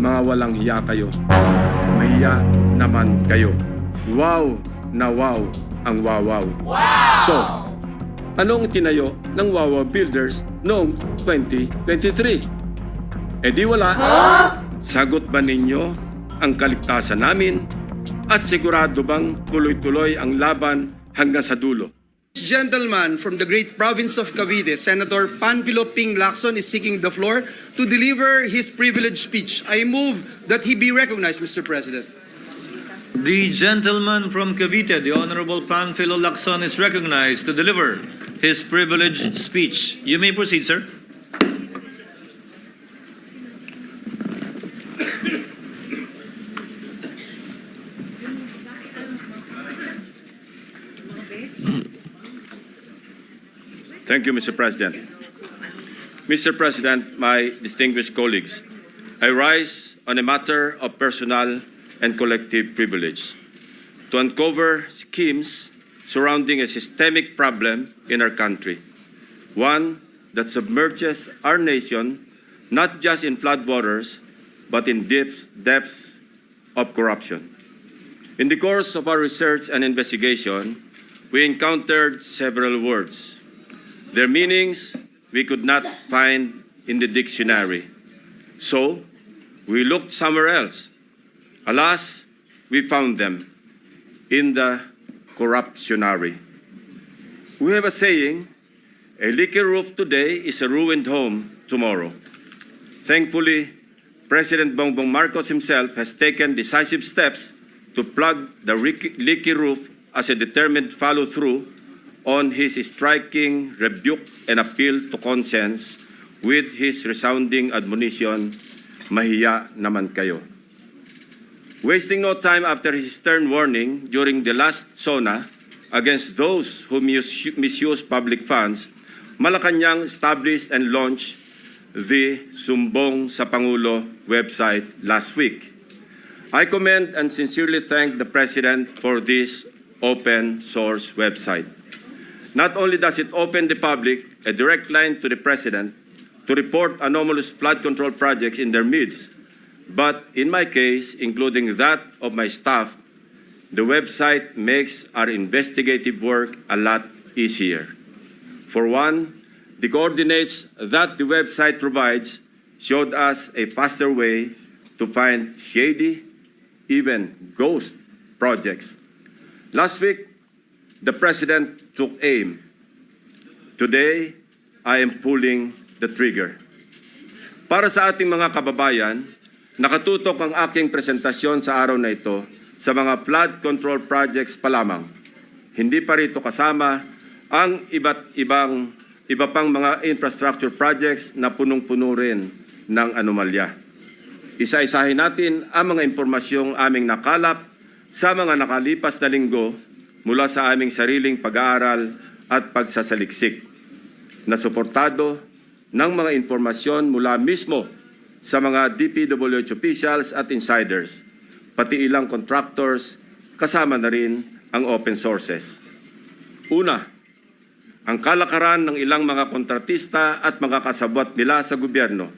Mga walang hiya kayo. Mahiya naman kayo. Wow na wow ang wawaw. Wow! So, anong tinayo ng Wawaw Builders noong 2023? Di wala. Sagot ba ninyo ang kaligtasan namin? At sigurado bang tuloy-tuloy ang laban hanggang sa dulo? Gentleman from the great province of Cavite, Senator Panfilo Ping Lacson, is seeking the floor to deliver his privileged speech. I move that he be recognized, Mr. President. The gentleman from Cavite, the Honorable Panfilo Lacson, is recognized to deliver his privileged speech. You may proceed, sir. Thank you, Mr. President. Mr. President, my distinguished colleagues, I rise on a matter of personal and collective privilege to uncover schemes surrounding a systemic problem in our country, one that submerges our nation not just in floodwaters, but in depths of corruption. In the course of our research and investigation, we encountered several words. Their meanings we could not find in the dictionary. So, we looked somewhere else. Alas, we found them in the corruptionary. We have a saying, a leaky roof today is a ruined home tomorrow. Thankfully, President Bongbong Marcos himself has taken decisive steps to plug the leaky roof as a determined follow-through on his striking rebuke and appeal to conscience with his resounding admonition, mahiya naman kayo. Wasting no time after his stern warning during the last SONA against those who misuse public funds, Malacanang established and launched the Sumbong sa Pangulo website last week. I commend and sincerely thank the President for this open source website. Not only does it open the public a direct line to the President to report anomalous flood control projects in their midst, but in my case, including that of my staff, the website makes our investigative work a lot easier. For one, the coordinates that the website provides showed us a faster way to find shady, even ghost projects. Last week, the President took aim. Today, I am pulling the trigger. Para sa ating mga kababayan, nakatutok ang aking presentasyon sa araw na ito sa mga flood control projects pa lamang. Hindi pa rito kasama ang iba pang mga infrastructure projects na punong-puno rin ng anomalya. Isa-isahin natin ang mga impormasyong aming nakalap sa mga nakalipas na linggo mula sa aming sariling pag-aaral at pagsasaliksik na suportado ng mga impormasyon mula mismo sa mga DPWH officials at insiders, pati ilang contractors, kasama na rin ang open sources. Una, ang kalakaran ng ilang mga kontratista at mga kasabwat nila sa gobyerno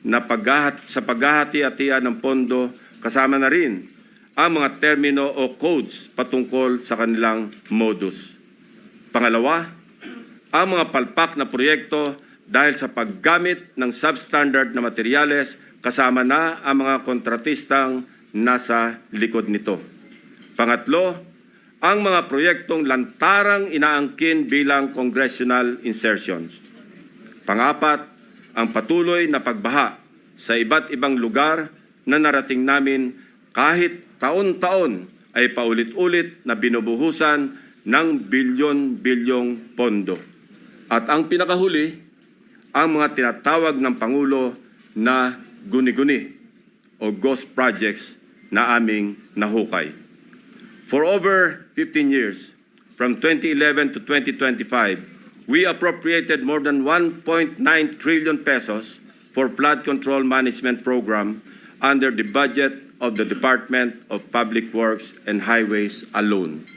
na sa paghahati-hatian ng pondo, kasama na rin ang mga termino o codes patungkol sa kanilang modus. Pangalawa, ang mga palpak na proyekto dahil sa paggamit ng substandard na materyales, kasama na ang mga kontratistang nasa likod nito. Pangatlo, ang mga proyektong lantarang inaangkin bilang congressional insertions. Pangapat, ang patuloy na pagbaha sa iba't ibang lugar na narating namin kahit taon-taon ay paulit-ulit na binubuhusan ng bilyon-bilyong pondo. At ang pinakahuli, ang mga tinatawag ng Pangulo na guni-guni o ghost projects na aming nahukay. For over 15 years, from 2011 to 2025, we appropriated more than 1.9 trillion pesos for flood control management program under the budget of the Department of Public Works and Highways alone.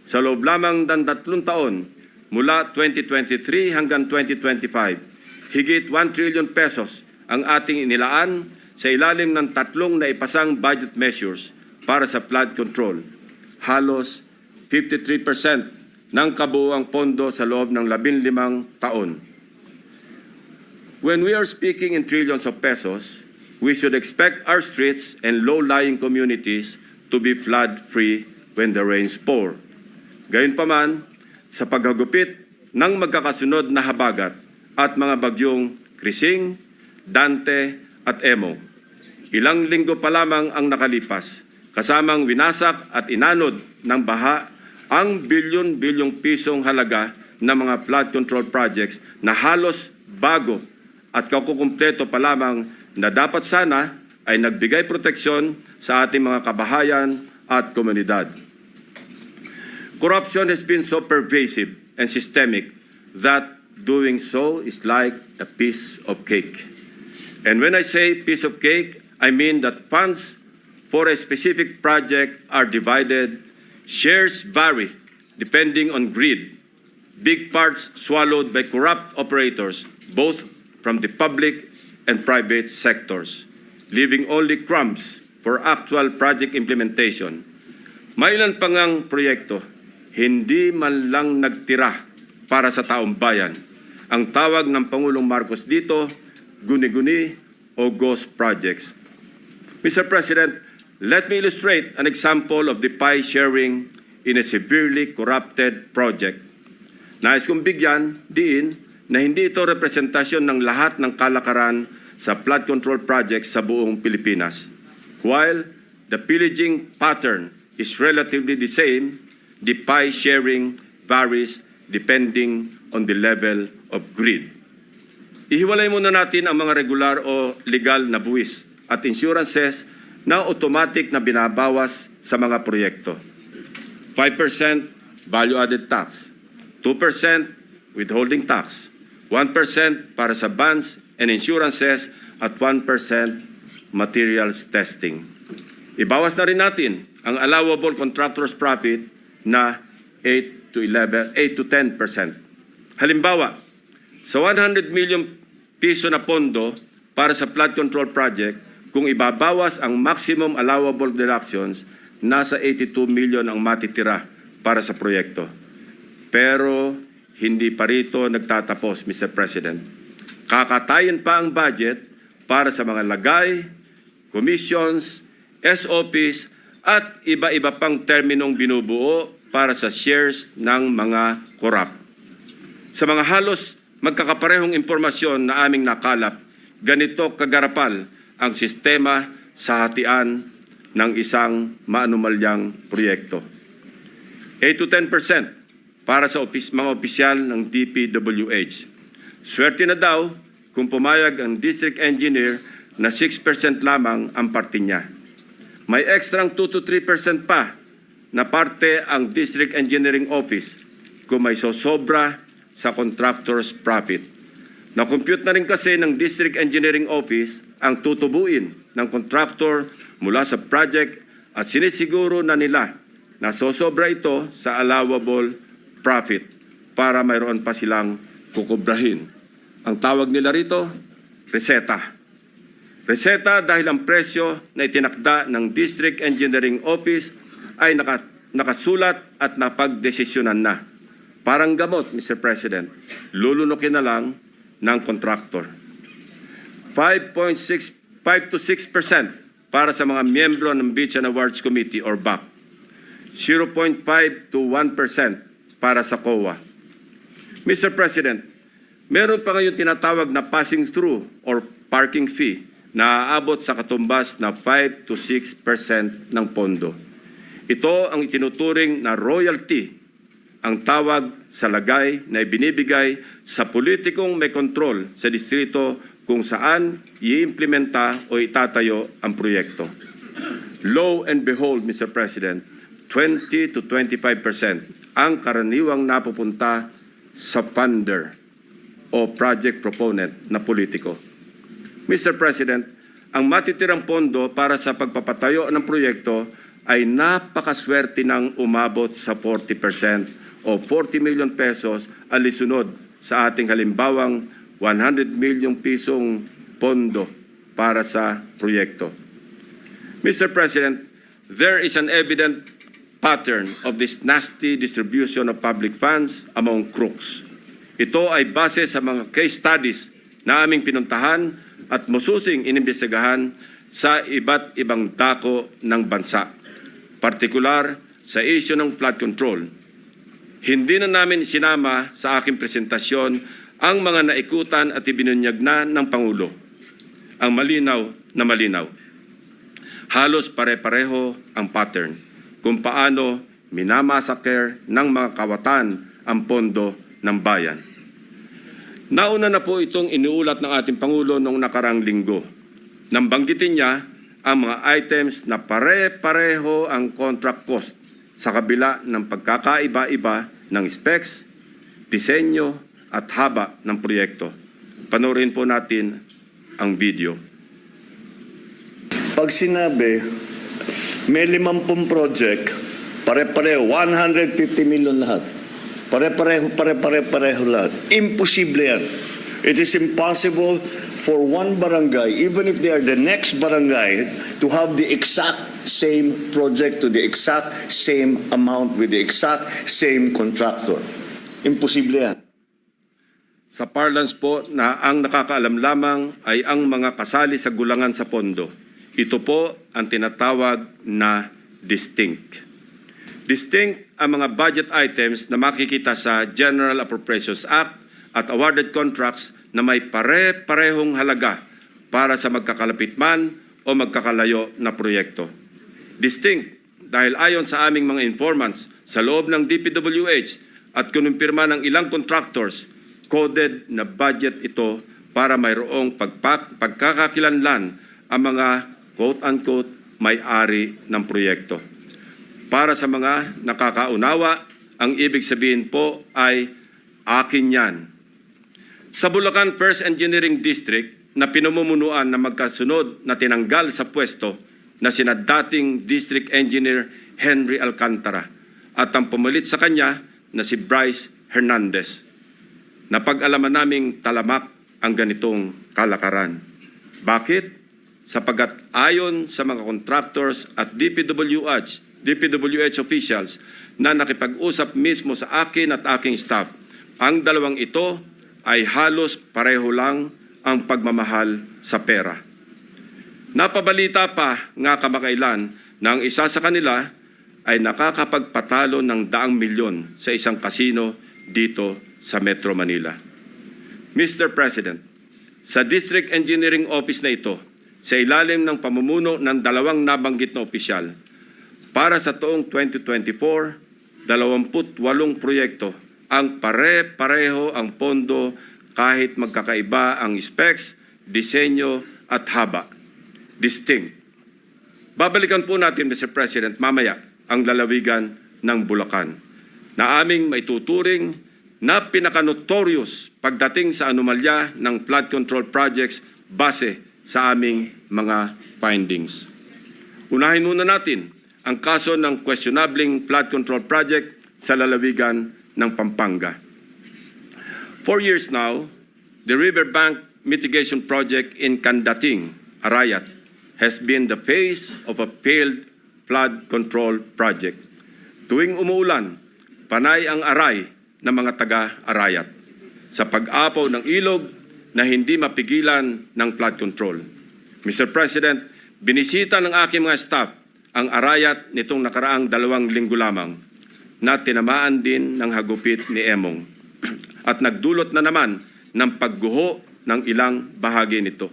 Sa loob lamang ng 3 taon, mula 2023 hanggang 2025, higit 1 trillion pesos ang ating inilaan sa ilalim ng 3 na ipasang budget measures para sa flood control. Halos 53% ng kabuuang pondo sa loob ng 15 taon. When we are speaking in trillions of pesos, we should expect our streets and low-lying communities to be flood-free when the rains pour. Gayunpaman, sa paghagupit ng magkakasunod na habagat at mga bagyong Krising, Dante at Emo, ilang linggo pa lamang ang nakalipas, kasamang winasak at inanod ng baha ang bilyon-bilyong pisong halaga ng mga flood control projects na halos bago at kakukumpleto pa lamang na dapat sana ay nagbigay proteksyon sa ating mga kabahayan at komunidad. Corruption has been so pervasive and systemic that doing so is like a piece of cake. And when I say piece of cake, I mean that funds for a specific project are divided, shares vary depending on greed, big parts swallowed by corrupt operators, both from the public and private sectors, leaving only crumbs for actual project implementation. Mailan pa ngang proyekto, hindi man lang nagtira para sa taong bayan. Ang tawag ng Pangulong Marcos dito, guni-guni o ghost projects. Mr. President, let me illustrate an example of the pie sharing in a severely corrupted project. Nais kong bigyan diin na hindi ito representasyon ng lahat ng kalakaran sa flood control projects sa buong Pilipinas. While the pillaging pattern is relatively the same, the pie sharing varies depending on the level of greed. Ihiwalay muna natin ang mga regular o legal na buwis at insurances na automatic na binabawas sa mga proyekto. 5% value-added tax, 2% withholding tax, 1% para sa bonds and insurances at 1% materials testing. Ibawas na rin natin ang allowable contractor's profit na 8 to 10%. Halimbawa, sa 100 million piso na pondo para sa flood control project, kung ibabawas ang maximum allowable deductions, nasa 82 million ang matitira para sa proyekto. Pero hindi pa rito nagtatapos, Mr. President. Kakatayin pa ang budget para sa mga lagay, commissions, SOPs at iba-iba pang terminong binubuo para sa shares ng mga korap. Sa mga halos magkakaparehong impormasyon na aming nakalap, ganito kagarapal ang sistema sa hatian ng isang maanumalyang proyekto. 8 to 10% para sa mga opisyal ng DPWH. Swerte na daw kung pumayag ang district engineer na 6% lamang ang parte niya. May ekstrang 2 to 3% pa na parte ang district engineering office kung may sosobra sa contractor's profit. Na-compute na rin kasi ng district engineering office ang tutubuin ng contractor mula sa project at sinisiguro na nila na sosobra ito sa allowable profit para mayroon pa silang kukubrahin. Ang tawag nila rito, reseta. Reseta dahil ang presyo na itinakda ng District Engineering Office ay nakasulat at napagdesisyonan na. Parang gamot, Mr. President, lulunukin na lang ng contractor. 5 to 6% para sa mga miyembro ng Beach and Awards Committee or BAC. 0.5 to 1% para sa COA. Mr. President, meron pa ngayon tinatawag na passing through or parking fee na aabot sa katumbas na 5 to 6% ng pondo. Ito ang itinuturing na royalty, ang tawag sa lagay na ibinibigay sa politikong may kontrol sa distrito kung saan iimplementa o itatayo ang proyekto. Lo and behold, Mr. President, 20 to 25% ang karaniwang napupunta sa funder o project proponent na politiko. Mr. President, ang matitirang pondo para sa pagpapatayo ng proyekto ay napakaswerte ng umabot sa 40% o 40 million pesos alisunod sa ating halimbawang 100 milyong pisong pondo para sa proyekto. Mr. President, there is an evident pattern of this nasty distribution of public funds among crooks. Ito ay base sa mga case studies na aming pinuntahan at mususing inimbestigahan sa iba't ibang dako ng bansa, partikular sa issue ng flood control. Hindi na namin sinama sa aking presentasyon ang mga naikutan at ibinunyag na ng Pangulo. Ang malinaw na malinaw. Halos pare-pareho ang pattern kung paano minamasaker ng mga kawatan ang pondo ng bayan. Nauna na po itong iniulat ng ating Pangulo noong nakarang linggo. Nang banggitin niya ang mga items na pare-pareho ang contract cost sa kabila ng pagkakaiba-iba ng specs, disenyo at haba ng proyekto. Panoorin po natin ang video. Pag sinabi, may 50 project, pare-pareho, 150 million lahat. Pare-pareho lahat. Imposible yan. It is impossible for one barangay, even if they are the next barangay, to have the exact same project to the exact same amount with the exact same contractor. Imposible yan. Sa parlance po na ang nakakaalam lamang ay ang mga kasali sa gulangan sa pondo. Ito po ang tinatawag na distinct. Distinct ang mga budget items na makikita sa General Appropriations Act at awarded contracts na may pare-parehong halaga para sa magkakalapit man o magkakalayo na proyekto. Distinct dahil ayon sa aming mga informants sa loob ng DPWH at kinumpirma ng ilang contractors, coded na budget ito para mayroong pagkakakilanlan ang mga quote-unquote may-ari ng proyekto. Para sa mga nakakaunawa, ang ibig sabihin po ay akin yan. Sa Bulacan First Engineering District na pinamumunuan na magkasunod na tinanggal sa pwesto na sina dating District Engineer Henry Alcantara at ang pumalit sa kanya na si Bryce Hernandez. Napag-alaman naming talamak ang ganitong kalakaran. Bakit? Sapagat ayon sa mga contractors at DPWH officials na nakipag-usap mismo sa akin at aking staff, ang dalawang ito ay halos pareho lang ang pagmamahal sa pera. Napabalita pa nga kamakailan na ang isa sa kanila ay nakakapagpatalo ng 100 milyon sa isang kasino dito sa Metro Manila. Mr. President, sa District Engineering Office na ito, sa ilalim ng pamumuno ng dalawang nabanggit na opisyal, para sa taong 2024, 28 proyekto ang pare-pareho ang pondo kahit magkakaiba ang specs, disenyo at haba. Distinct. Babalikan po natin, Mr. President, mamaya ang lalawigan ng Bulacan na aming maituturing na pinaka-notorious pagdating sa anomalya ng flood control projects base sa aming mga findings. Unahin muna natin ang kaso ng questionabling flood control project sa lalawigan ng Pampanga. 4 years now, the riverbank mitigation project in Candating, Arayat, has been the face of a failed flood control project. Tuwing umuulan, panay ang aray ng mga taga-Arayat sa pag-apaw ng ilog na hindi mapigilan ng flood control. Mr. President, binisita ng aking mga staff ang Arayat nitong nakaraang 2 linggo lamang na tinamaan din ng hagupit ni Emong at nagdulot na naman ng pagguho ng ilang bahagi nito.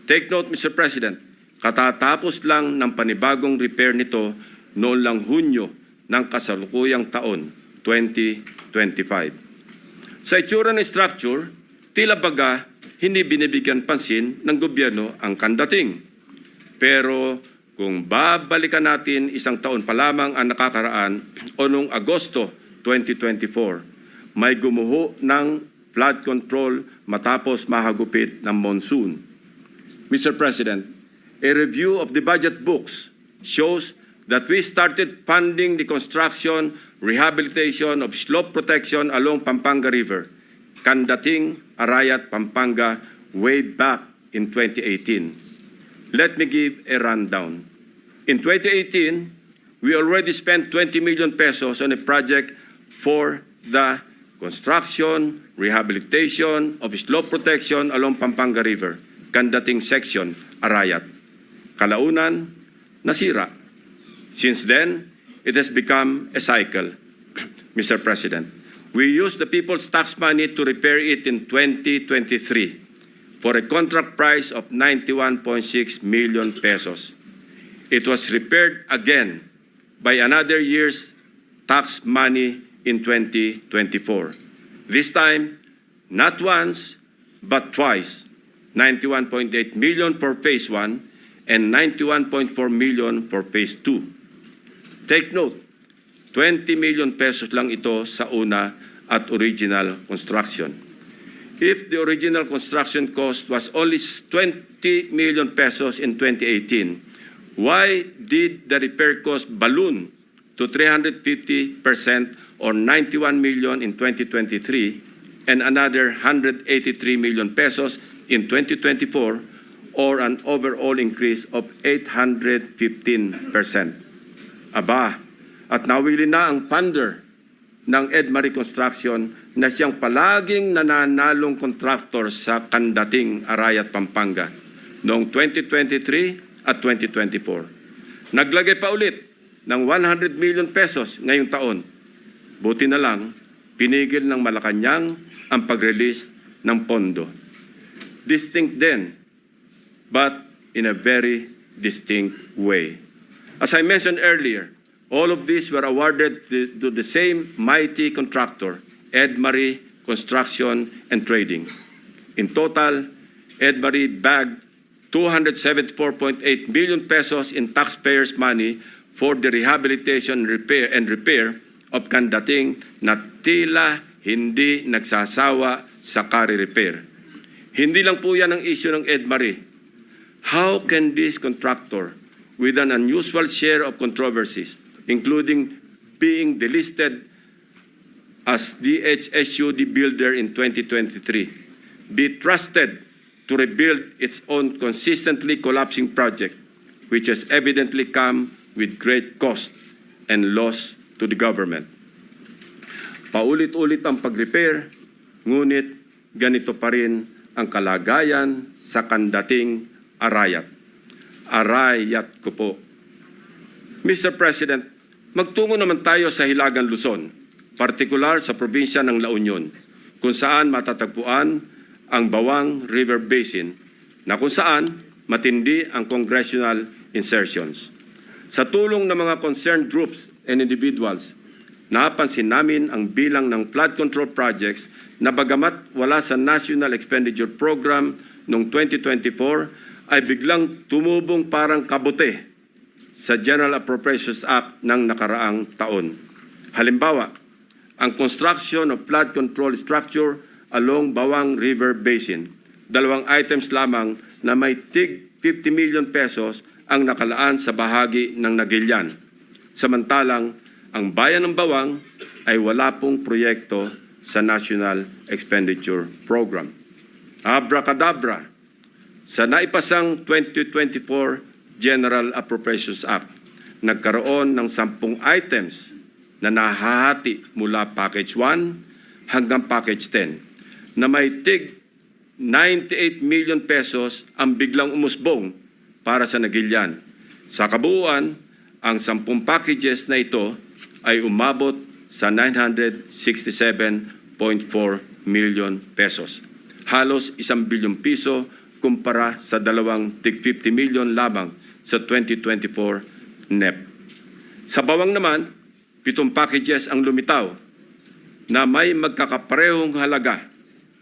Take note, Mr. President, katatapos lang ng panibagong repair nito noon lang Hunyo ng kasalukuyang taon, 2025. Sa itsura ng structure, tila baga hindi binibigyan pansin ng gobyerno ang Candating. Pero kung babalikan natin 1 taon pa lamang ang nakakaraan o noong Agosto 2024, may gumuho ng flood control matapos mahagupit ng monsoon. Mr. President, a review of the budget books shows that we started funding the construction, rehabilitation of slope protection along Pampanga River, Candating, Arayat, Pampanga, way back in 2018? Let me give a rundown. In 2018, we already spent 20 million pesos on a project for the construction, rehabilitation of slope protection along Pampanga River, Kandating Section, Arayat. Kalaunan, nasira. Since then, it has become a cycle. Mr. President, we used the people's tax money to repair it in 2023 for a contract price of 91.6 million pesos. It was repaired again by another year's tax money in 2024. This time, not once, but twice, 91.8 million for Phase 1 and 91.4 million for Phase 2. Take note, 20 million pesos lang ito sa una at original construction. If the original construction cost was only 20 million pesos in 2018, why did the repair cost balloon to 350% or 91 million in 2023 and another 183 million pesos in 2024 or an overall increase of 815%? Aba, at nawili na ang funder ng Edmarie Construction na siyang palaging nananalong contractor sa Kandating, Arayat, Pampanga noong 2023 at 2024. Naglagay pa ulit ng 100 million pesos ngayong taon. Buti na lang, pinigil ng Malacanang ang pag-release ng pondo. Distinct din, but in a very distinct way. As I mentioned earlier, all of these were awarded to the same mighty contractor, Edmarie Construction and Trading. In total, Edmarie bagged 274.8 million pesos in taxpayers' money for the rehabilitation and repair of Kandating na tila hindi nagsasawa sa kare-repair. Hindi lang po yan ang issue ng Edmarie. How can this contractor, with an unusual share of controversies, including being delisted as DHSUD builder in 2023, be trusted to rebuild its own consistently collapsing project, which has evidently come with great cost and loss to the government? Paulit-ulit ang pag-repair, ngunit ganito pa rin ang kalagayan sa Kandating, Arayat. Arayat ko po. Mr. President, magtungo naman tayo sa Hilagang Luzon, partikular sa probinsya ng La Union, kung saan matatagpuan ang Bawang River Basin, na kung saan matindi ang congressional insertions. Sa tulong ng mga concerned groups and individuals, napansin namin ang bilang ng flood control projects na bagamat wala sa National Expenditure Program noong 2024, ay biglang tumubong parang kabute sa General Appropriations Act ng nakaraang taon. Halimbawa, ang construction of flood control structure along Bawang River Basin. Dalawang items lamang na may tig 50 million pesos ang nakalaan sa bahagi ng Nagilian. Samantalang, ang bayan ng Bawang ay wala pong proyekto sa National Expenditure Program. Abracadabra, sa naipasang 2024 General Appropriations Act, nagkaroon ng 10 items na nahahati mula Package 1 hanggang Package 10 na may tig 98 million pesos ang biglang umusbong para sa Nagilian. Sa kabuuan, ang 10 packages na ito ay umabot sa 967.4 million pesos. Halos 1 bilyong piso kumpara sa dalawang tig 50 million lamang sa 2024 NEP. Sa Bawang naman, 7 packages ang lumitaw na may magkakaparehong halaga,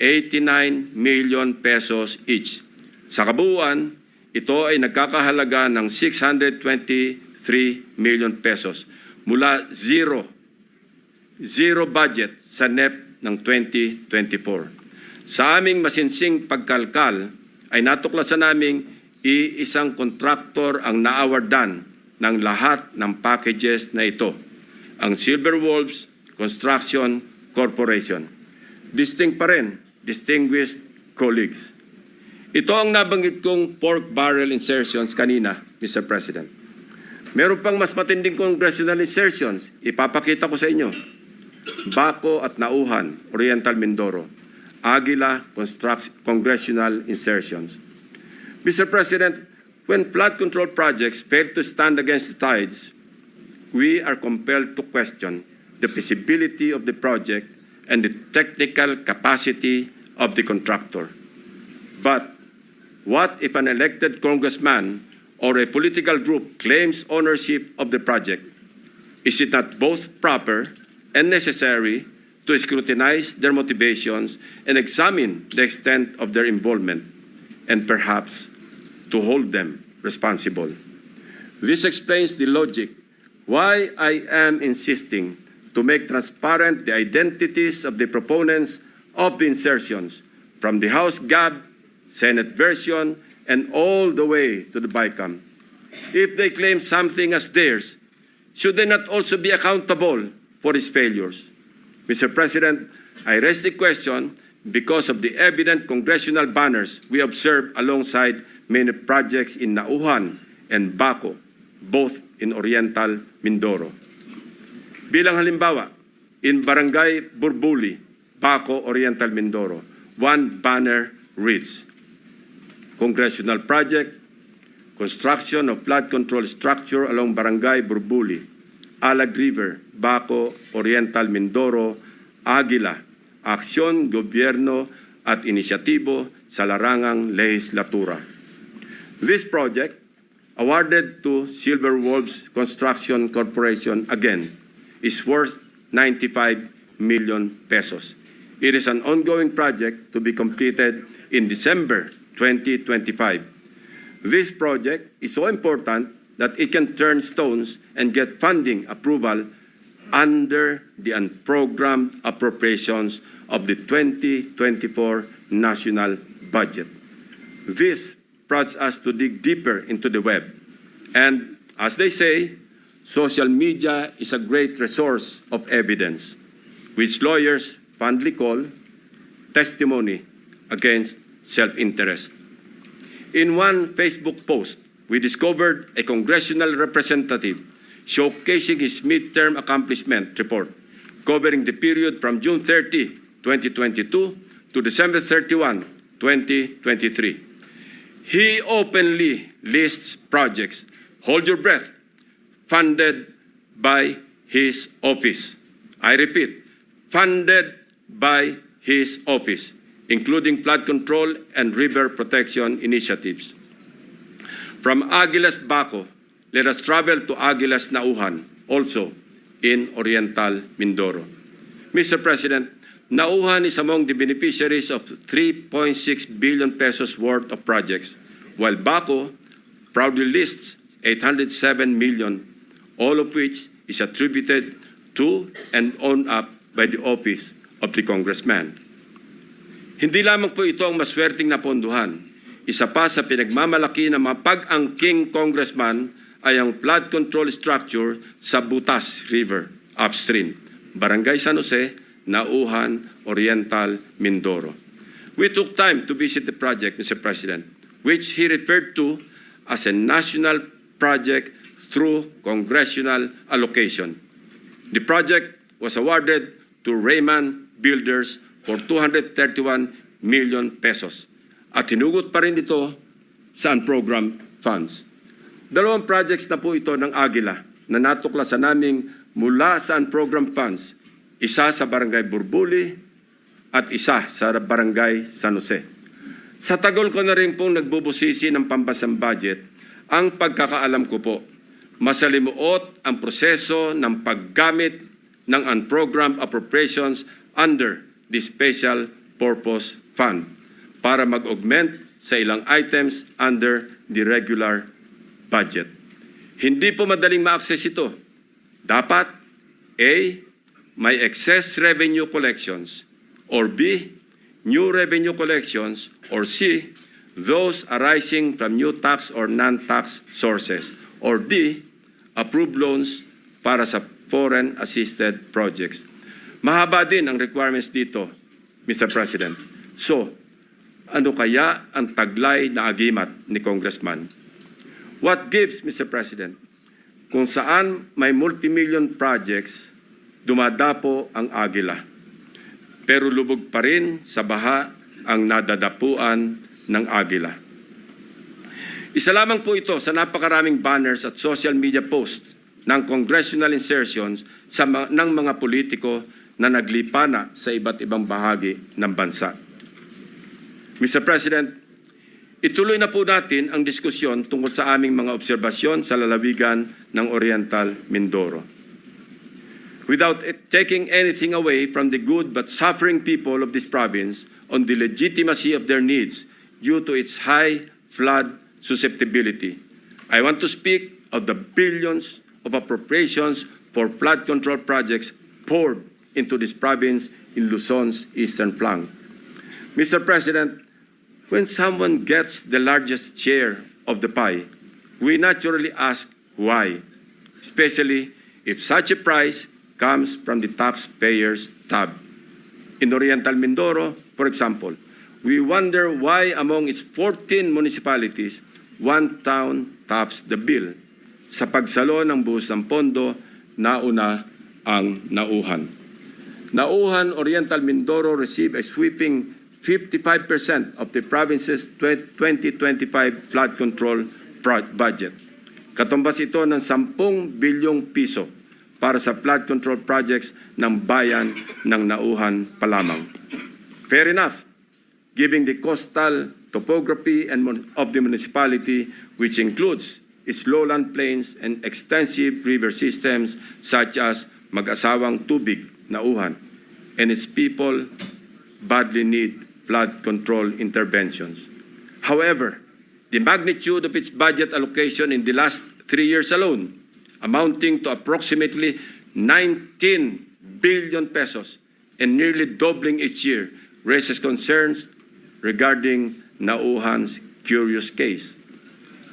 89 million pesos each. Sa kabuuan, ito ay nagkakahalaga ng 623 million pesos mula zero budget sa NEP ng 2024. Sa aming masinsing pagkalkal ay natuklasan naming iisang kontraktor ang naawardan ng lahat ng packages na ito, ang Silver Wolves Construction Corporation. Distinct pa rin, distinguished colleagues. Ito ang nabanggit kong pork barrel insertions kanina, Mr. President. Meron pang mas matinding congressional insertions. Ipapakita ko sa inyo. Baco at Nauhan, Oriental Mindoro. Aguila congressional insertions. Mr. President, when flood control projects fail to stand against the tides, we are compelled to question the feasibility of the project and the technical capacity of the contractor. But what if an elected congressman or a political group claims ownership of the project? Is it not both proper and necessary to scrutinize their motivations and examine the extent of their involvement, and perhaps to hold them responsible? This explains the logic why I am insisting to make transparent the identities of the proponents of the insertions, from the House GAB, Senate version, and all the way to the BICAM. If they claim something as theirs, should they not also be accountable for its failures? Mr. President, I raise the question because of the evident congressional banners we observe alongside many projects in Nauhan and Baco, both in Oriental Mindoro. Bilang halimbawa, in Barangay Burbuli, Baco, Oriental Mindoro, one banner reads, Congressional Project, Construction of Flood Control Structure along Barangay Burbuli, Alag River, Baco, Oriental Mindoro, Aguila, Aksyon, Gobyerno at Inisyatibo sa Larangang Lehislatura. This project, awarded to Silver Wolves Construction Corporation again, is worth 95 million pesos. It is an ongoing project to be completed in December 2025. This project is so important that it can turn stones and get funding approval under the unprogrammed appropriations of the 2024 national budget. This prompts us to dig deeper into the web. And as they say, social media is a great resource of evidence, which lawyers fondly call testimony against self-interest. In one Facebook post, we discovered a congressional representative showcasing his midterm accomplishment report covering the period from June 30, 2022 to December 31, 2023. He openly lists projects, hold your breath, funded by his office. I repeat, funded by his office, including flood control and river protection initiatives. From Aguilas Baco, let us travel to Aguilas Nauhan, also in Oriental Mindoro. Mr. President, Nauhan is among the beneficiaries of 3.6 billion pesos worth of projects, while Baco proudly lists 807 million, all of which is attributed to and owned up by the office of the congressman. Hindi lamang po ito ang maswerteng napondohan. Isa pa sa pinagmamalaki ng mapag-angking congressman ay ang flood control structure sa Butas River upstream, Barangay San Jose, Nauhan, Oriental, Mindoro. We took time to visit the project, Mr. President, which he referred to as a national project through congressional allocation. The project was awarded to Raymond Builders for 231 million pesos. At hinugot pa rin ito sa unprogrammed funds. Dalawang projects na po ito ng Aguila na natuklasan naming mula sa unprogrammed funds. Isa sa Barangay Burbuli at isa sa Barangay San Jose. Sa tagal ko na rin pong nagbubusisi ng pambansang budget, ang pagkakaalam ko po, masalimuot ang proseso ng paggamit ng unprogrammed appropriations under the Special Purpose Fund para mag-augment sa ilang items under the regular budget. Hindi po madaling ma-access ito. Dapat A, may excess revenue collections, or B, new revenue collections, or C, those arising from new tax or non-tax sources, or D, approved loans para sa foreign assisted projects. Mahaba din ang requirements dito, Mr. President. So, Ano kaya ang taglay na agimat ni Congressman? What gives, Mr. President? Kung saan may multimillion projects, dumadapo ang agila. Pero lubog pa rin sa baha ang nadadapuan ng agila. Isa lamang po ito sa napakaraming banners at social media posts ng congressional insertions ng mga politiko na naglipana sa iba't ibang bahagi ng bansa. Mr. President, ituloy na po natin ang diskusyon tungkol sa aming mga obserbasyon sa lalawigan ng Oriental Mindoro. Without taking anything away from the good but suffering people of this province on the legitimacy of their needs due to its high flood susceptibility, I want to speak of the billions of appropriations for flood control projects poured into this province in Luzon's eastern flank. Mr. President, when someone gets the largest share of the pie, we naturally ask why, especially if such a prize comes from the taxpayer's tab. In Oriental Mindoro, for example, we wonder why among its 14 municipalities, one town tops the bill. Sa pagsalo ng buhos ng pondo, nauna ang Nauhan. Nauhan, Oriental Mindoro received a sweeping 55% of the province's 2025 flood control budget. Katumbas ito ng 10 bilyong piso para sa flood control projects ng bayan ng Nauhan pa lamang. Fair enough, given the coastal topography of the municipality, which includes its lowland plains and extensive river systems such as Mag-asawang Tubig, Nauhan, and its people badly need flood control interventions. However, the magnitude of its budget allocation in the last 3 years alone, amounting to approximately 19 billion pesos and nearly doubling each year, raises concerns regarding Nauhan's curious case.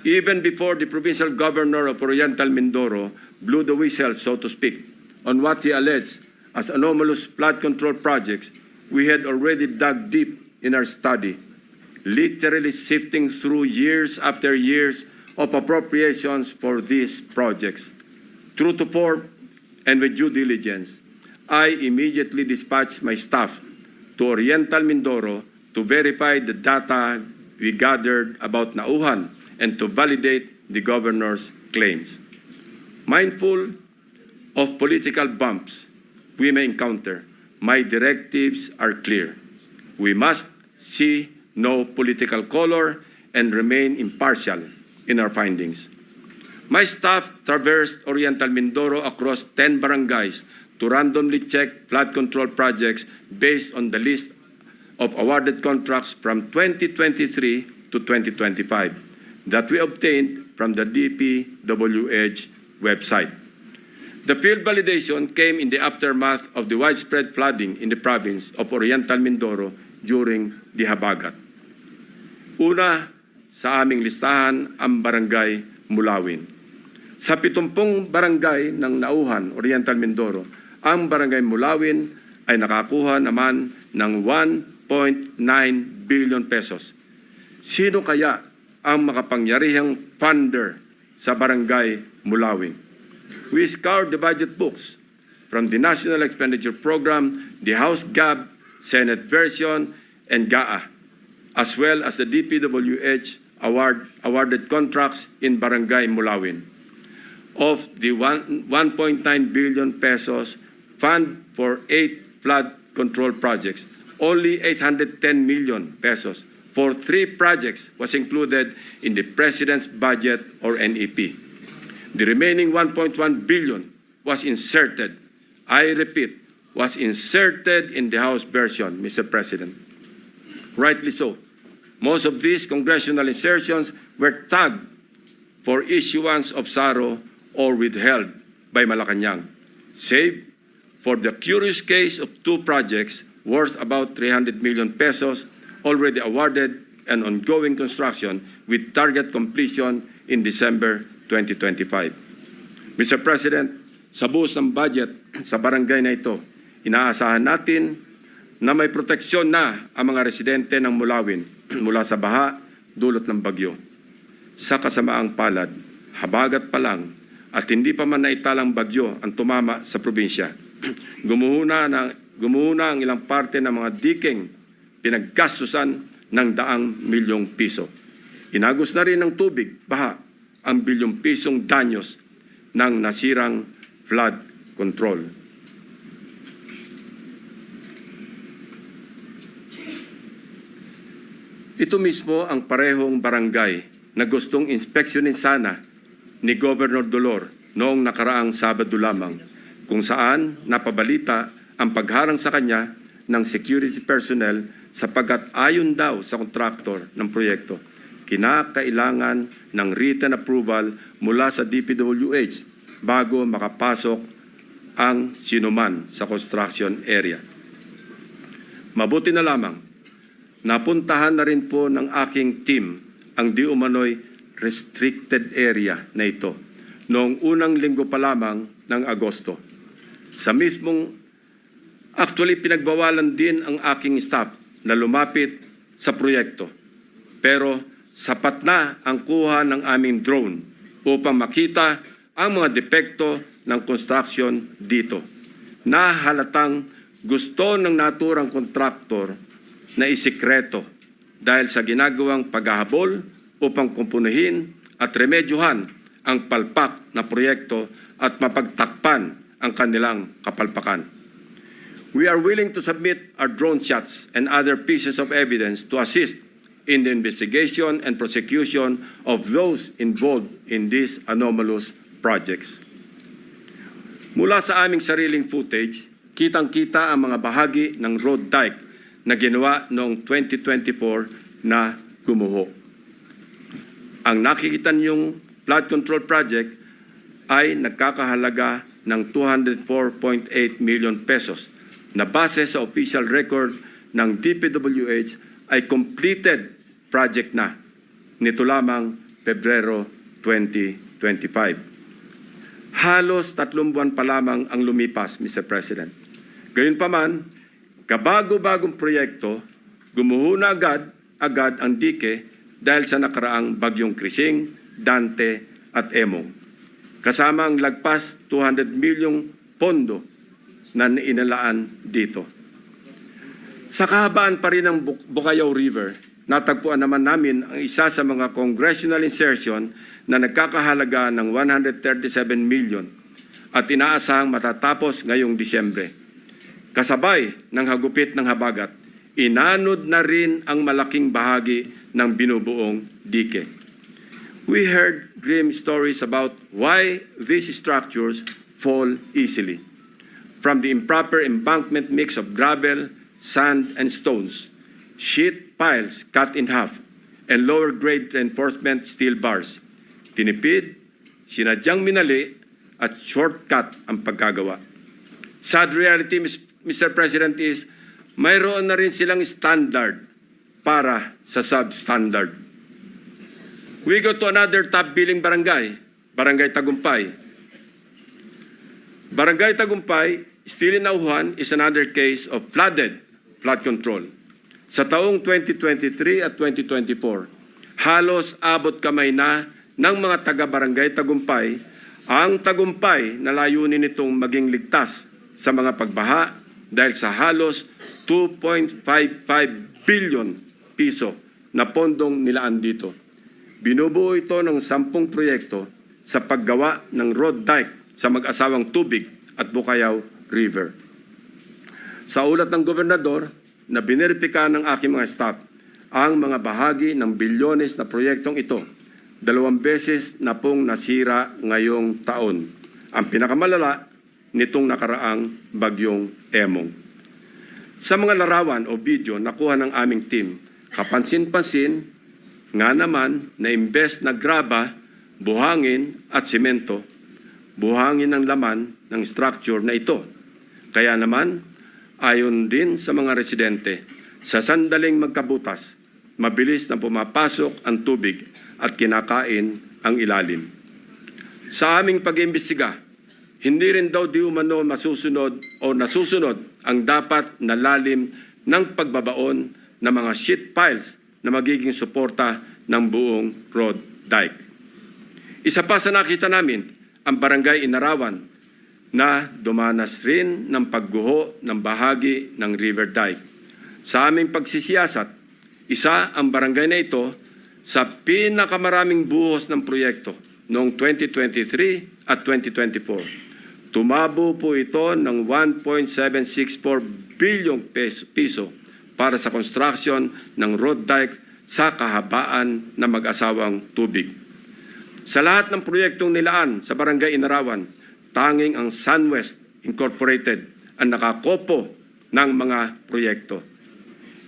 Even before the provincial governor of Oriental Mindoro blew the whistle, so to speak, on what he alleged as anomalous flood control projects, we had already dug deep in our study, literally sifting through years after years of appropriations for these projects. True to form and with due diligence, I immediately dispatched my staff to Oriental Mindoro to verify the data we gathered about Nauhan and to validate the governor's claims. Mindful of political bumps we may encounter, my directives are clear. We must see no political color and remain impartial in our findings. My staff traversed Oriental Mindoro across 10 barangays to randomly check flood control projects based on the list of awarded contracts from 2023 to 2025 that we obtained from the DPWH website. The field validation came in the aftermath of the widespread flooding in the province of Oriental Mindoro during the Habagat. Una sa aming listahan ang Barangay Mulawin. Sa 70 barangay ng Nauhan, Oriental Mindoro, ang Barangay Mulawin ay nakakuha naman ng 1.9 billion pesos. Sino kaya ang makapangyarihang funder sa Barangay Mulawin? We scoured the budget books from the National Expenditure Program, the House GAB, Senate version, and GAA, as well as the DPWH awarded contracts in Barangay Mulawin. Of the 1.9 billion pesos fund for 8 flood control projects, only 810 million pesos for 3 projects was included in the President's budget or NEP. The remaining 1.1 billion was inserted, I repeat, was inserted in the House version, Mr. President. Rightly so. Most of these congressional insertions were tagged for issuance of SARO or withheld by Malacanang, save for the curious case of 2 projects worth about 300 million pesos already awarded and ongoing construction with target completion in December 2025. Mr. President, sa buhos ng budget sa barangay na ito, inaasahan natin na may proteksyon na ang mga residente ng Mulawin mula sa baha dulot ng bagyo. Sa kasamaang palad, habagat pa lang at hindi pa man naitalang bagyo ang tumama sa probinsya. Gumuhuna ang ilang parte ng mga diking pinaggastusan ng daang milyong piso. Inagos na rin ng tubig, baha, ang bilyong pisong danyos ng nasirang flood control. Ito mismo ang parehong barangay na gustong inspeksyonin sana ni Governor Dolor noong nakaraang Sabado lamang, kung saan napabalita ang pagharang sa kanya ng security personnel sapagkat ayon daw sa kontraktor ng proyekto, kinakailangan ng written approval mula sa DPWH bago makapasok ang sinuman sa construction area. Mabuti na lamang, napuntahan na rin po ng aking team ang di umano'y restricted area na ito noong unang linggo pa lamang ng Agosto. Actually pinagbawalan din ang aking staff na lumapit sa proyekto. Pero sapat na ang kuha ng aming drone upang makita ang mga depekto ng construction dito. Nahalatang gusto ng naturang kontraktor na isikreto dahil sa ginagawang paghahabol upang kumpunuhin at remedyohan ang palpak na proyekto at mapagtakpan ang kanilang kapalpakan. We are willing to submit our drone shots and other pieces of evidence to assist in the investigation and prosecution of those involved in these anomalous projects. Mula sa aming sariling footage, kitang-kita ang mga bahagi ng road dike na ginawa noong 2024 na gumuho. Ang nakikita niyong flood control project ay nagkakahalaga ng 204.8 million pesos na base sa official record ng DPWH ay completed project na nito lamang Pebrero 2025. Halos 3 buwan pa lamang ang lumipas, Mr. President. Gayunpaman, kabago-bagong proyekto, gumuho na agad ang dike dahil sa nakaraang bagyong Krising, Dante at Emong. Kasama ang lagpas 200 milyong pondo na inalaan dito. Sa kahabaan pa rin ng Bukayaw River, natagpuan naman namin ang isa sa mga congressional insertion na nagkakahalaga ng 137 million at inaasahang matatapos ngayong Disyembre. Kasabay ng hagupit ng habagat, inanod na rin ang malaking bahagi ng binubuong dike. We heard grim stories about why these structures fall easily. From the improper embankment mix of gravel, sand, and stones, sheet piles cut in half, and lower-grade reinforcement steel bars. Tinipid, sinadyang minali, at shortcut ang pagkagawa. Sad reality, Mr. President, is mayroon na rin silang standard para sa substandard. We go to another top-billing barangay, Barangay Tagumpay. Barangay Tagumpay, still in Nauhan, is another case of flood control. Sa taong 2023 at 2024, halos abot kamay na ng mga taga-barangay Tagumpay ang Tagumpay na layunin nitong maging ligtas sa mga pagbaha dahil sa halos 2.55 billion piso na pondong nilaan dito. Binubuo ito ng 10 proyekto sa paggawa ng road dike sa mag-asawang Tubig at Bukayaw River. Sa ulat ng gobernador na bineripika ng aking mga staff, ang mga bahagi ng bilyones na proyektong ito, 2 beses na pong nasira ngayong taon. Ang pinakamalala nitong nakaraang bagyong Emong. Sa mga larawan o video nakuha ng aming team, kapansin-pansin nga naman na imbes na graba, buhangin at simento, buhangin ang laman ng structure na ito. Kaya naman, ayon din sa mga residente, sa sandaling magkabutas, mabilis na pumapasok ang tubig at kinakain ang ilalim. Sa aming pag-imbestiga, hindi rin daw di umano masusunod o nasusunod ang dapat na lalim ng pagbabaon ng mga sheet piles na magiging suporta ng buong road dike. Isa pa sa nakita namin, ang Barangay Inarawan na dumanas rin ng pagguho ng bahagi ng river dike. Sa aming pagsisiyasat, isa ang barangay na ito sa pinakamaraming buhos ng proyekto noong 2023 at 2024. Tumabo po ito ng 1.764 bilyong piso para sa construction ng road dike sa kahabaan ng mag-asawang tubig. Sa lahat ng proyektong nilaan sa Barangay Inarawan, tanging ang SunWest Incorporated ang nakakopo ng mga proyekto.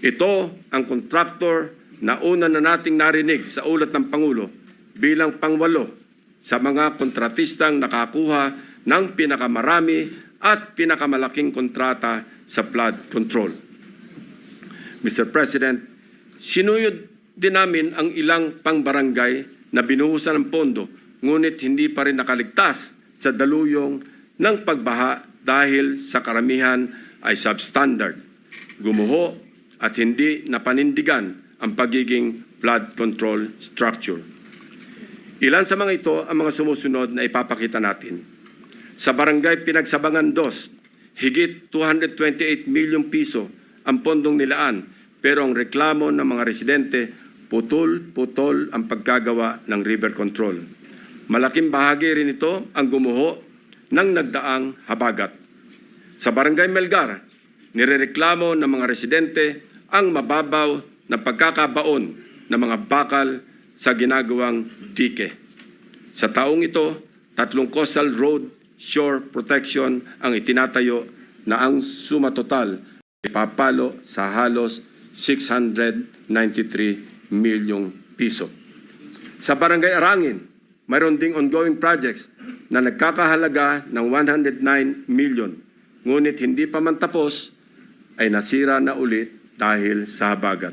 Ito ang kontraktor na una na nating narinig sa ulat ng Pangulo bilang pangwalo sa mga kontratistang nakakuha ng pinakamarami at pinakamalaking kontrata sa flood control. Mr. President, sinuyod din namin ang ilang pangbarangay na binuhusan ng pondo, ngunit hindi pa rin nakaligtas sa daluyong ng pagbaha dahil sa karamihan ay substandard, gumuho at hindi napanindigan ang pagiging flood control structure. Ilan sa mga ito ang mga sumusunod na ipapakita natin. Sa Barangay Pinagsabangan 2, higit 228 milyong piso ang pondong nilaan, pero ang reklamo ng mga residente, putol-putol ang pagkagawa ng river control. Malaking bahagi rin ito ang gumuho ng nagdaang habagat. Sa Barangay Melgar, nirereklamo ng mga residente ang mababaw na pagkakabaon ng mga bakal sa ginagawang dike. Sa taong ito, 3 coastal road shore protection ang itinatayo na ang suma total ay papalo sa halos 693 milyong piso. Sa Barangay Arangin, mayroon ding ongoing projects na nagkakahalaga ng 109 million. Ngunit hindi pa man tapos, ay nasira na ulit dahil sa habagat.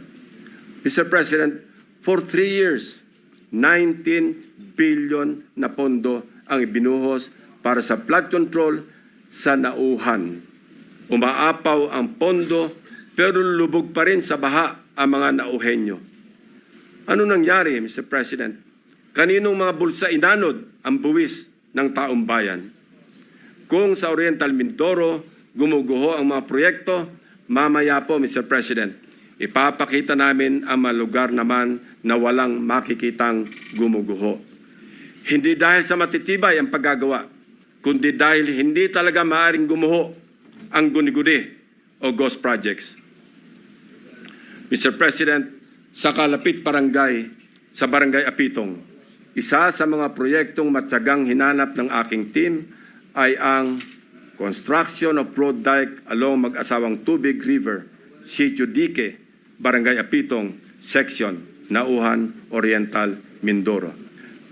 Mr. President, for 3 years, 19 billion na pondo ang ibinuhos para sa flood control sa Nauhan. Umaapaw ang pondo pero lubog pa rin sa baha ang mga Nauhenyo. Ano nangyari, Mr. President? Kaninong mga bulsa inanod ang buwis ng taong bayan? Kung sa Oriental Mindoro gumuguho ang mga proyekto, mamaya po, Mr. President, ipapakita namin ang mga lugar naman na walang makikitang gumuguho. Hindi dahil sa matitibay ang paggagawa, kundi dahil hindi talaga maaaring gumuho ang guni-guni o ghost projects. Mr. President, sa Kalapit Barangay, sa Barangay Apitong, isa sa mga proyektong matyagang hinanap ng aking team ay ang construction of road dike along Mag-asawang Tubig River, Sitio Dique, Barangay Apitong, Section, Nauhan, Oriental, Mindoro,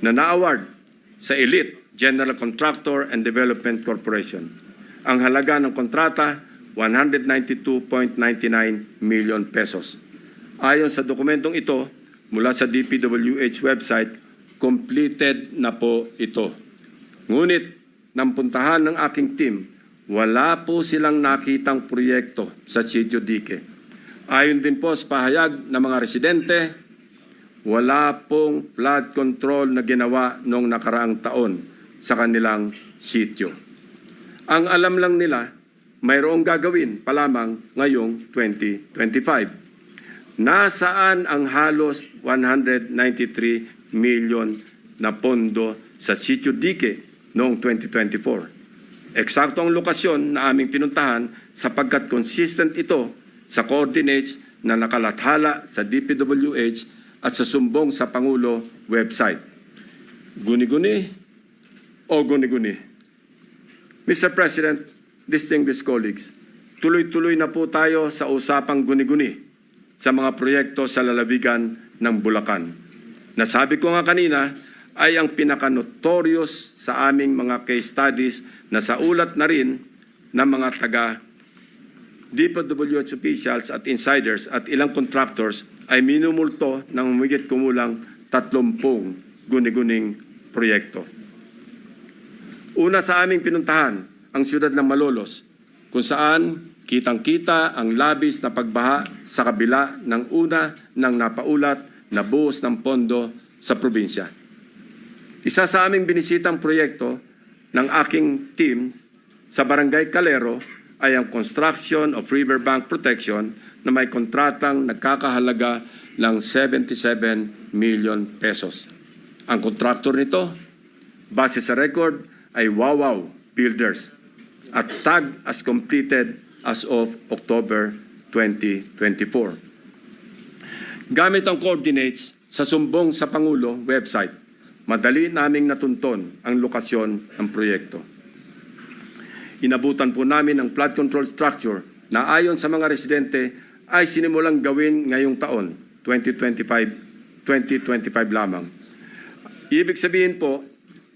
na na-award sa Elite General Contractor and Development Corporation. Ang halaga ng kontrata, 192.99 million pesos. Ayon sa dokumentong ito, mula sa DPWH website, completed na po ito. Ngunit, nang puntahan ng aking team, wala po silang nakitang proyekto sa Sitio Dique. Ayon din po sa pahayag ng mga residente, wala pong flood control na ginawa noong nakaraang taon sa kanilang sitio. Ang alam lang nila, mayroong gagawin pa lamang ngayong 2025. Nasaan ang halos 193 million na pondo sa Sitio Dique noong 2024? Eksakto ang lokasyon na aming pinuntahan sapagkat consistent ito sa coordinates na nakalathala sa DPWH at sa sumbong sa Pangulo website. Guni-guni o guni-guni? Mr. President, distinguished colleagues, tuloy-tuloy na po tayo sa usapang guni-guni sa mga proyekto sa lalawigan ng Bulacan. Nasabi ko nga kanina ay ang pinaka-notorious sa aming mga case studies na sa ulat na rin ng mga taga DPWH officials at insiders at ilang contractors ay minumulto ng humigit kumulang 30 guni-guning proyekto. Una sa aming pinuntahan ang siyudad ng Malolos, kung saan kitang-kita ang labis na pagbaha sa kabila ng una ng napaulat na buhos ng pondo sa probinsya. Isa sa aming binisitang proyekto ng aking team sa Barangay Calero ay ang construction of riverbank protection na may kontratang nagkakahalaga ng 77 million pesos. Ang kontraktor nito, base sa record, ay Wawaw Builders at tag as completed as of October 2024. Gamit ang coordinates sa Sumbong sa Pangulo website, madali naming natunton ang lokasyon ng proyekto. Inabutan po namin ang flood control structure na ayon sa mga residente ay sinimulang gawin ngayong taon, 2025 lamang. Ibig sabihin po,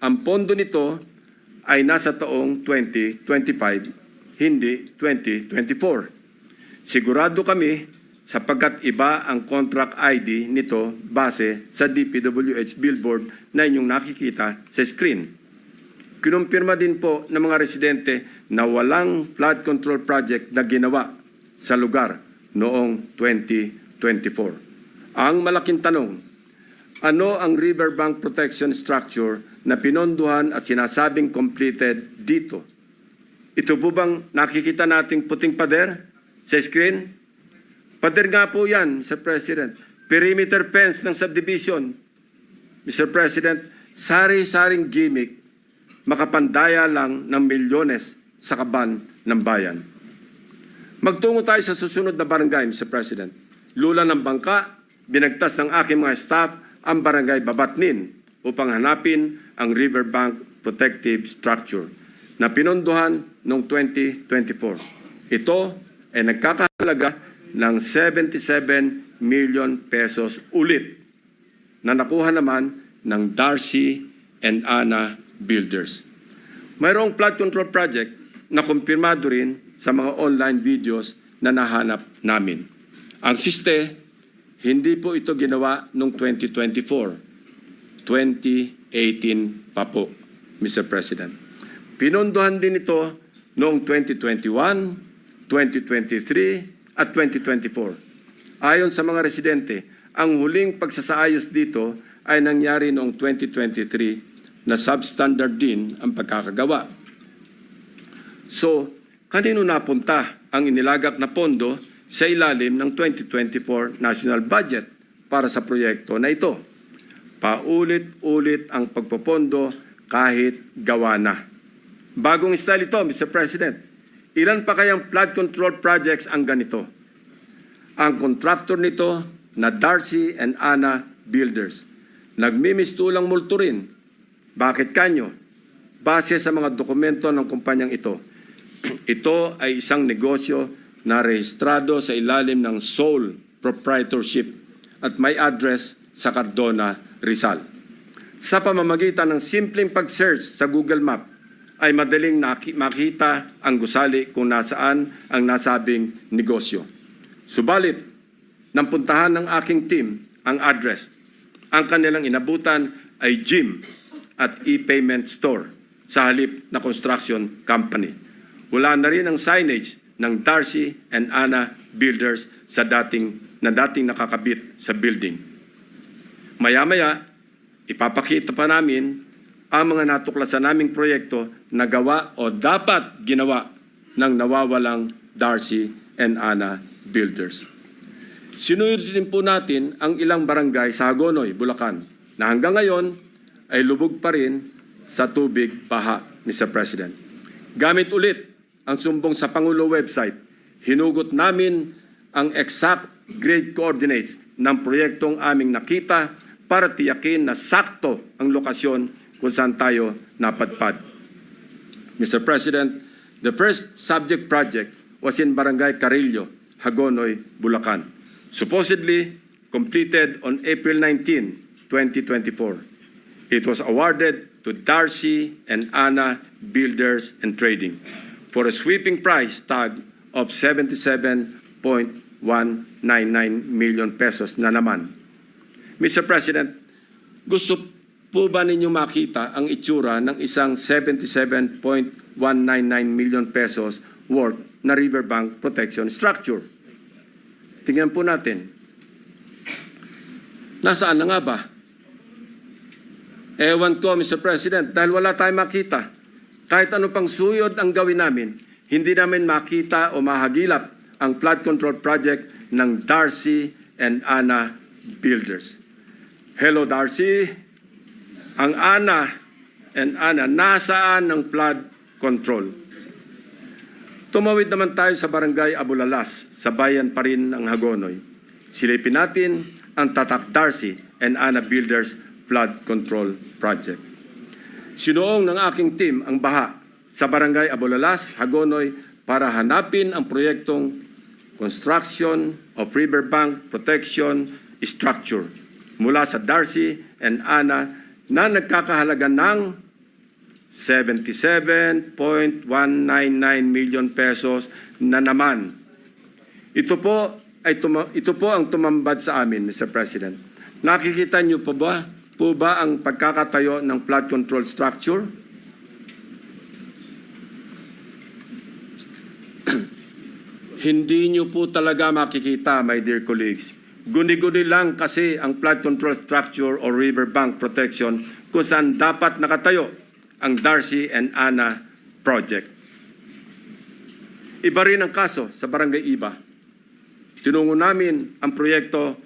ang pondo nito ay nasa taong 2025, hindi 2024. Sigurado kami sapagkat iba ang contract ID nito base sa DPWH billboard na inyong nakikita sa screen. Kinumpirma din po ng mga residente na walang flood control project na ginawa sa lugar noong 2024. Ang malaking tanong, ano ang riverbank protection structure na pinondohan at sinasabing completed dito? Ito po bang nakikita nating puting pader sa screen? Pader nga po yan, Mr. President. Perimeter fence ng subdivision. Mr. President, sari-saring gimmick, makapandaya lang ng milyones sa kaban ng bayan. Magtungo tayo sa susunod na barangay, Mr. President. Lula ng bangka, binagtas ng aking mga staff ang barangay Babatnin upang hanapin ang riverbank protective structure na pinondohan noong 2024. Ito ay nagkakahalaga ng 77 million pesos ulit na nakuha naman ng Darcy and Ana Builders. Mayroong flood control project na kumpirmado rin sa mga online videos na nahanap namin. Ang siste, hindi po ito ginawa noong 2024. 2018 pa po, Mr. President. Pinondohan din ito noong 2021, 2023, at 2024. Ayon sa mga residente, ang huling pagsasaayos dito ay nangyari noong 2023 na substandard din ang pagkakagawa. So, kanino napunta ang inilagak na pondo sa ilalim ng 2024 national budget para sa proyekto na ito? Paulit-ulit ang pagpopondo kahit gawa na. Bagong style ito, Mr. President. Ilan pa kayang flood control projects ang ganito? Ang contractor nito na Darcy and Ana Builders. Nagmimistulang multo rin. Bakit kanyo? Base sa mga dokumento ng kumpanyang ito. Ito ay isang negosyo na rehistrado sa ilalim ng sole proprietorship at may address sa Cardona, Rizal. Sa pamamagitan ng simpleng pag-search sa Google Map, ay madaling makita ang gusali kung nasaan ang nasabing negosyo. Subalit, nang puntahan ng aking team ang address, ang kanilang inabutan ay gym at e-payment store sa halip na construction company. Wala na rin ang signage ng Darcy and Ana Builders sa dating nakakabit sa building. Maya-maya, ipapakita pa namin ang mga natuklasan naming proyekto na gawa o dapat ginawa ng nawawalang Darcy and Ana Builders. Sinuyod din po natin ang ilang barangay sa Hagonoy, Bulacan, na hanggang ngayon ay lubog pa rin sa tubig baha, Mr. President. Gamit ulit ang Sumbong sa Pangulo website, hinugot namin ang exact grade coordinates ng proyektong aming nakita para tiyakin na sakto ang lokasyon kung saan tayo napadpad. Mr. President, the first subject project was in Barangay Carillo, Hagonoy, Bulacan. Supposedly completed on April 19, 2024. It was awarded to Darcy and Ana Builders and Trading for a sweeping price tag of 77.199 million pesos na naman. Mr. President, gusto po ba ninyo makita ang itsura ng isang 77.199 million pesos worth na riverbank protection structure. Tingnan po natin. Nasaan na nga ba? Ewan ko, Mr. President, dahil wala tayong makita. Kahit ano pang suyod ang gawin namin, hindi namin makita o mahagilap ang flood control project ng Darcy and Ana Builders. Hello, Darcy. Ang Ana and Ana, nasaan ang flood control? Tumawid naman tayo sa barangay Abulalas, sa bayan pa rin ng Hagonoy. Silipin natin ang Tatak Darcy and Ana Builders Flood Control Project. Sinuong ng aking team ang baha sa barangay Abulalas, Hagonoy para hanapin ang proyektong construction of riverbank protection structure mula sa Darcy and Ana na nagkakahalaga ng 77.199 million pesos na naman. Ito po ang tumambad sa amin, Mr. President. Nakikita niyo po ba ang pagkakatayo ng flood control structure? Hindi niyo po talaga makikita, my dear colleagues. Guni-guni lang kasi ang flood control structure o riverbank protection kung saan dapat nakatayo ang Darcy and Ana project. Iba rin ang kaso sa Barangay Iba. Tinungo namin ang proyekto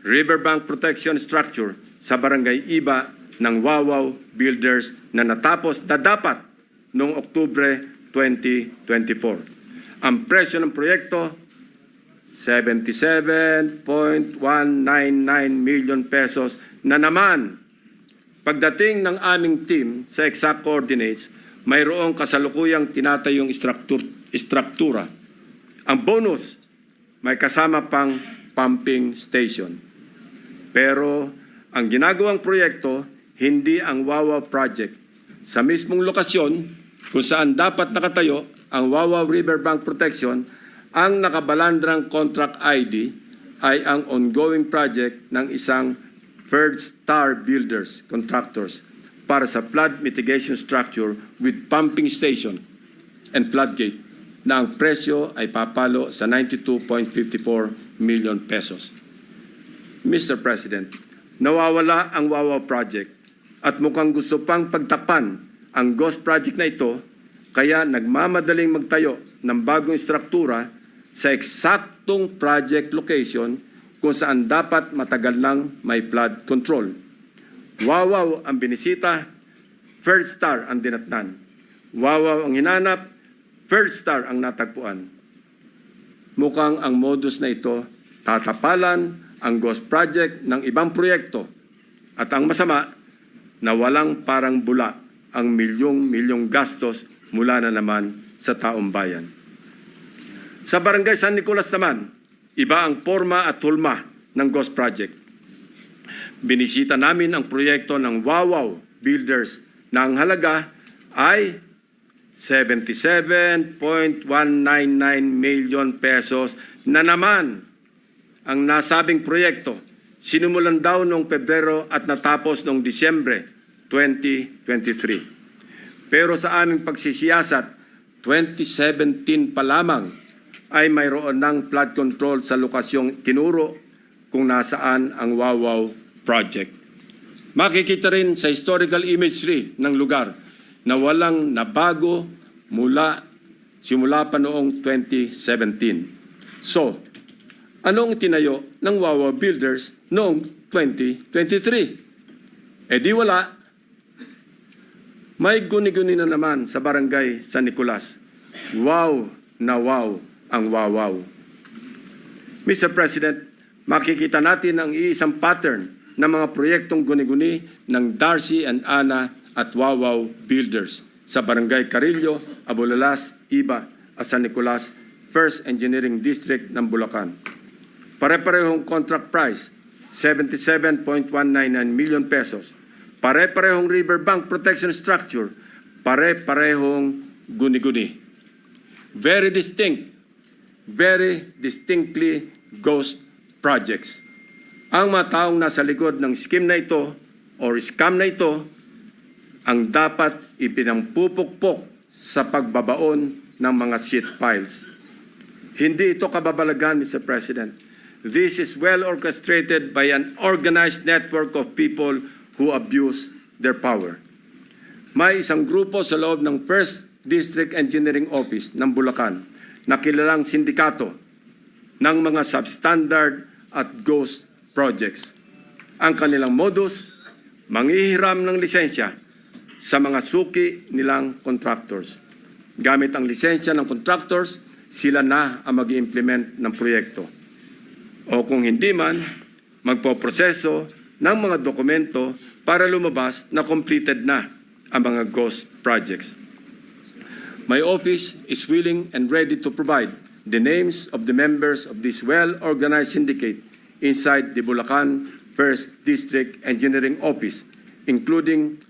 Riverbank Protection Structure sa Barangay Iba ng Wawaw Builders na natapos na dapat noong Oktubre 2024. Ang presyo ng proyekto, 77.199 million pesos na naman. Pagdating ng aming team sa exact coordinates, mayroong kasalukuyang tinatayong istruktura. Ang bonus, may kasama pang pumping station. Pero ang ginagawang proyekto, hindi ang Wawaw project. Sa mismong lokasyon, kung saan dapat nakatayo ang Wawaw Riverbank Protection, ang nakabalandrang contract ID ay ang ongoing project ng isang First Star Builders Contractors para sa flood mitigation structure with pumping station and floodgate na ang presyo ay papalo sa 92.54 million pesos. Mr. President, nawawala ang Wawaw project at mukhang gusto pang pagtakpan ang ghost project na ito, kaya nagmamadaling magtayo ng bagong struktura sa eksaktong project location kung saan dapat matagal nang may flood control. Wawaw ang binisita, First Star ang dinatnan. Wawaw ang hinanap, First Star ang natagpuan. Mukhang ang modus na ito tatapalan ang ghost project ng ibang proyekto. At ang masama, na walang parang bula ang milyong-milyong gastos mula na naman sa taong bayan. Sa Barangay San Nicolas naman, iba ang forma at hulma ng ghost project. Binisita namin ang proyekto ng Wawaw Builders na ang halaga ay 77.199 million pesos na naman. Ang nasabing proyekto, sinimulan daw noong Pebrero at natapos noong Disyembre 2023. Pero sa aming pagsisiyasat, 2017 pa lamang ay mayroon ng flood control sa lokasyong tinuro kung nasaan ang Wawaw project. Makikita rin sa historical imagery ng lugar na walang nabago simula pa noong 2017. So, anong tinayo ng Wawaw Builders noong 2023? Di wala. May guni-guni na naman sa Barangay San Nicolas. Wow na wow ang Wawaw. Mr. President, makikita natin ang iisang pattern ng mga proyektong guni-guni ng Darcy and Ana at Wawaw Builders sa Barangay Carillo, Abulalas, Iba at San Nicolas, First Engineering District ng Bulacan. Pare-parehong contract price, 77.199 million pesos. Pare-parehong riverbank protection structure, pare-parehong guni-guni. Very distinctly ghost projects. Ang mga taong nasa likod ng scheme na ito or scam na ito ang dapat ipinampupukpok sa pagbabaon ng mga sheet piles. Hindi ito kababalagan, Mr. President. This is well orchestrated by an organized network of people who abuse their power. May isang grupo sa loob ng First District Engineering Office ng Bulacan na kilalang sindikato ng mga substandard at ghost projects. Ang kanilang modus, manghihiram ng lisensya sa mga suki nilang contractors. Gamit ang lisensya ng contractors, sila na ang mag-i-implement ng proyekto. O kung hindi man, magpoproseso ng mga dokumento para lumabas na completed na ang mga ghost projects. My office is willing and ready to provide the names of the members of this well-organized syndicate inside the Bulacan First District Engineering Office, including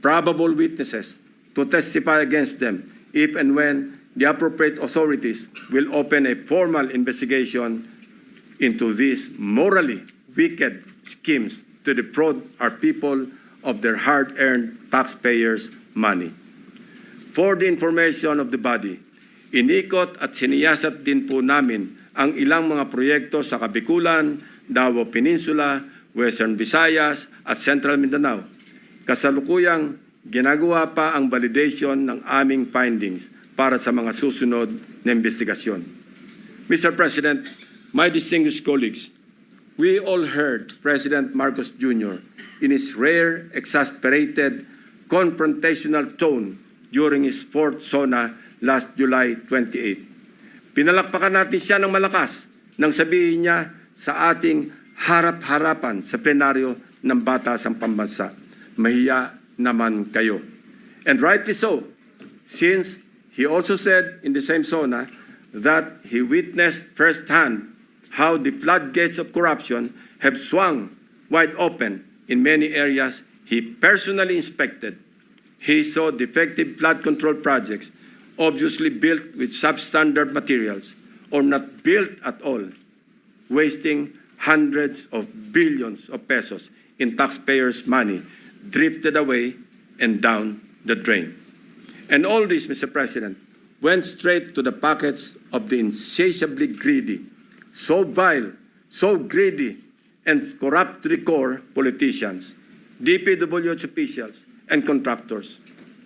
probable witnesses, to testify against them if and when the appropriate authorities will open a formal investigation into these morally wicked schemes to defraud our people of their hard-earned taxpayers' money. For the information of the body, inikot at siniyasat din po namin ang ilang mga proyekto sa Kabikulan, Davao Peninsula, Western Visayas at Central Mindanao. Kasalukuyang ginagawa pa ang validation ng aming findings para sa mga susunod na investigasyon. Mr. President, my distinguished colleagues, we all heard President Marcos Jr. in his rare, exasperated, confrontational tone during his fourth SONA last July 28. Pinalakpakan natin siya ng malakas nang sabihin niya sa ating harap-harapan sa plenaryo ng Batasang Pambansa, mahiya naman kayo. And rightly so, since he also said in the same SONA that he witnessed firsthand how the floodgates of corruption have swung wide open in many areas he personally inspected. He saw defective flood control projects, obviously built with substandard materials or not built at all, wasting hundreds of billions of pesos in taxpayers' money drifted away and down the drain. And all this, Mr. President, went straight to the pockets of the insatiably greedy, so vile, so greedy, and corrupt to the core politicians, DPWH officials, and contractors,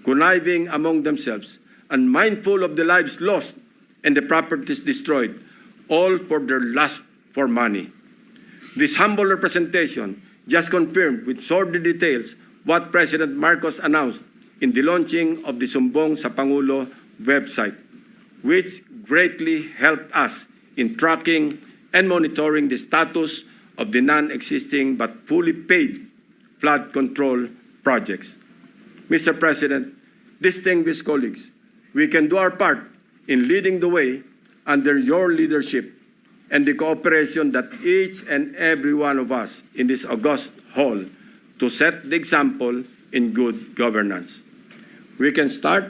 conniving among themselves, unmindful of the lives lost and the properties destroyed, all for their lust for money. This humble representation just confirmed with sordid details what President Marcos announced in the launching of the Sumbong sa Pangulo website, which greatly helped us in tracking and monitoring the status of the non-existing but fully paid flood control projects. Mr. President, distinguished colleagues, we can do our part in leading the way under your leadership and the cooperation that each and every one of us in this august hall to set the example in good governance. We can start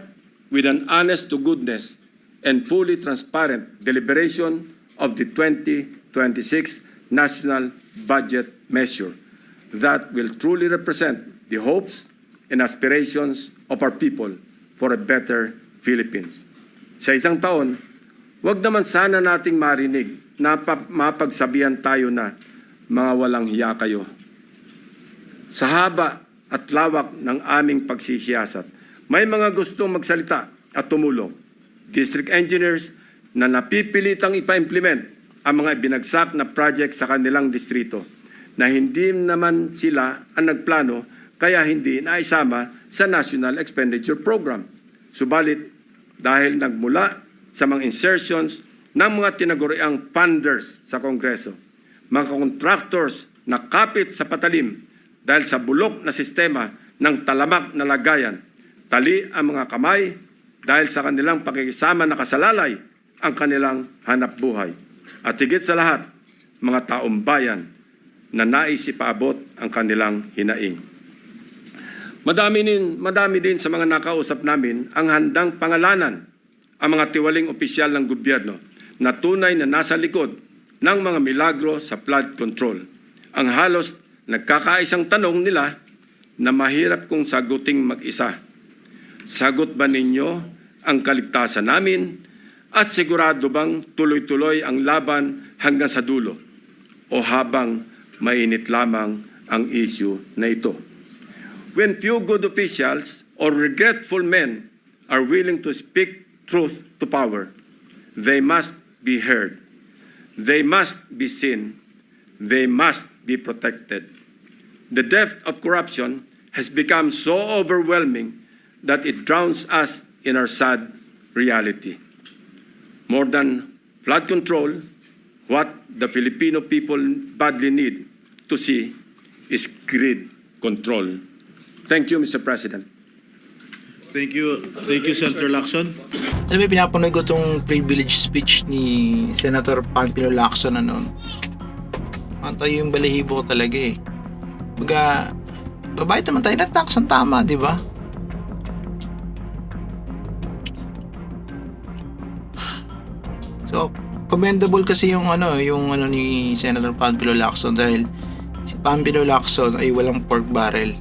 with an honest-to-goodness and fully transparent deliberation of the 2026 National Budget Measure that will truly represent the hopes and aspirations of our people for a better Philippines. Sa isang taon, wag naman sana nating marinig na mapagsabihan tayo na mga walang hiya kayo. Sa haba at lawak ng aming pagsisiyasat, may mga gustong magsalita at tumulong. District engineers na napipilitang ipa-implement ang mga binagsak na project sa kanilang distrito na hindi naman sila ang nagplano kaya hindi naisama sa National Expenditure Program. Subalit, dahil nagmula sa mga insertions ng mga tinaguriang funders sa Kongreso, mga contractors na kapit sa patalim dahil sa bulok na sistema ng talamak na lagayan, tali ang mga kamay dahil sa kanilang pakikisama na kasalalay ang kanilang hanap buhay. At higit sa lahat, mga taong bayan na nais ipaabot ang kanilang hinaing. Madami din sa mga nakausap namin ang handang pangalanan ang mga tiwaling opisyal ng gobyerno na tunay na nasa likod ng mga milagro sa flood control. Ang halos nagkakaisang tanong nila na mahirap kong saguting mag-isa. Sagot ba ninyo ang kaligtasan namin, At sigurado bang tuloy-tuloy ang laban hanggang sa dulo? O habang mainit lamang ang issue na ito? When few good officials or regretful men are willing to speak truth to power, they must be heard. They must be seen. They must be protected. The depth of corruption has become so overwhelming that it drowns us in our sad reality. More than flood control, what the Filipino people badly need to see is grid control. Thank you, Mr. President. Thank you, Senator Lacson. Alam mo, pinapanood ko itong privilege speech ni Senator Panfilo Lacson na noon. Tayo yung balahibo ko talaga eh. Baga, babayad naman tayo ng tax, ang tama, di ba? So, commendable kasi yung ano ni Senator Panfilo Lacson dahil si Panfilo Lacson ay walang pork barrel.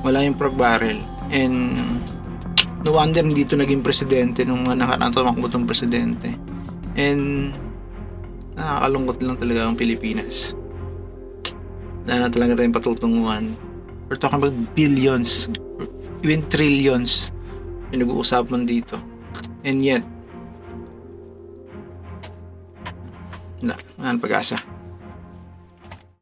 Wala yung pork barrel. And no wonder hindi ito naging presidente nung nakaraan tumakbo itong presidente. And nakakalungkot lang talaga ang Pilipinas. Wala na talaga tayong patutunguhan. We're talking about billions, even trillions pinag-uusapan dito. And yet, wala nang pag-asa.